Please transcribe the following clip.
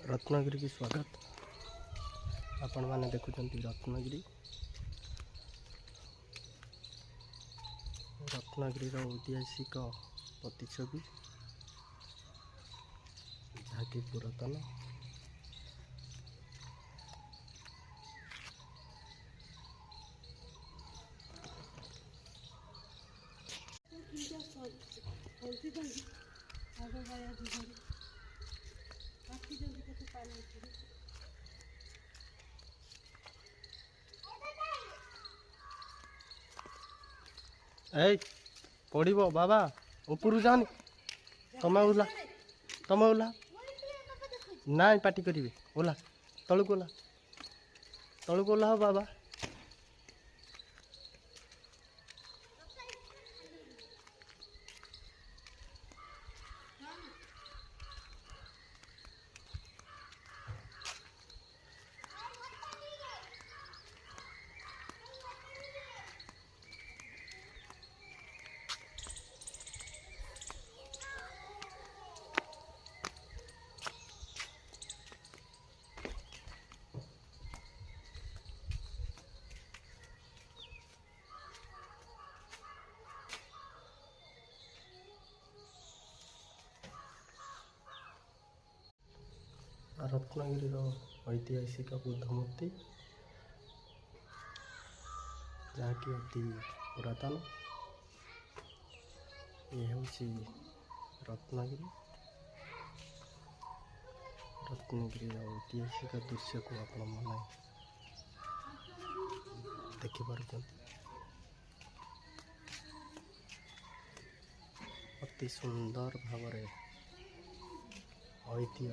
रत्नगिरी की स्वागत। आपण माने देखुचंती रत्नगिरी ऐतिहासिक प्रतिच्छवि जहाँकि पुरातन पड़ो बाबा ऊपर जानी तमें ओला ना पार्टी करेंगे ओला तलू ओला हो बाबा रत्नगिरी ऐतिहासिक बुद्ध मूर्ति जहाँकि अति पुरातन ये हूँ रत्नगिरी ऐतिहासिक दृश्य को आपण मैंने देखिपार अति सुंदर भाव ऐतिह्य